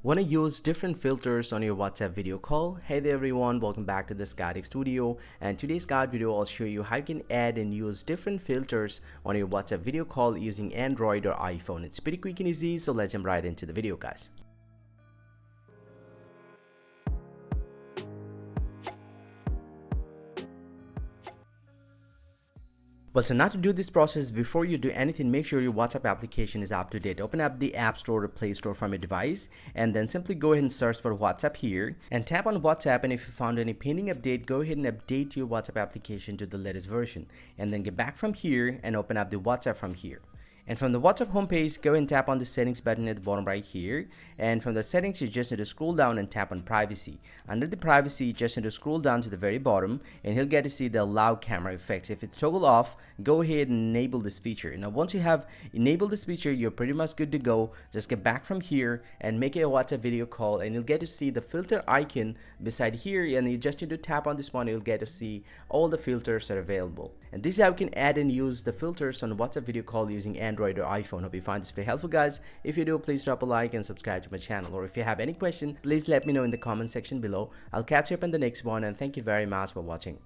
Want to use different filters on your WhatsApp video call? Hey there everyone, welcome back to this guiding studio, and today's guide video I'll show you how you can add and use different filters on your WhatsApp video call using Android or iPhone. It's pretty quick and easy, so let's jump right into the video, guys. Well, so now to do this process, before you do anything, make sure your WhatsApp application is up to date. Open up the App Store or Play Store from your device, and then simply go ahead and search for WhatsApp here and tap on WhatsApp. And if you found any pending update, go ahead and update your WhatsApp application to the latest version, and then get back from here and open up the WhatsApp from here. And from the WhatsApp homepage, go and tap on the settings button at the bottom right here. And from the settings, you just need to scroll down and tap on privacy. Under the privacy, you just need to scroll down to the very bottom, and you'll get to see the allow camera effects. If it's toggled off, go ahead and enable this feature. Now, once you have enabled this feature, you're pretty much good to go. Just get back from here and make a WhatsApp video call, and you'll get to see the filter icon beside here. And you just need to tap on this one, you'll get to see all the filters that are available. And this is how you can add and use the filters on WhatsApp video call using Android or iPhone. Hope you find this very helpful, guys. If you do, please drop a like and subscribe to my channel. Or if you have any question, please let me know in the comment section below. I'll catch you up in the next one, and thank you very much for watching.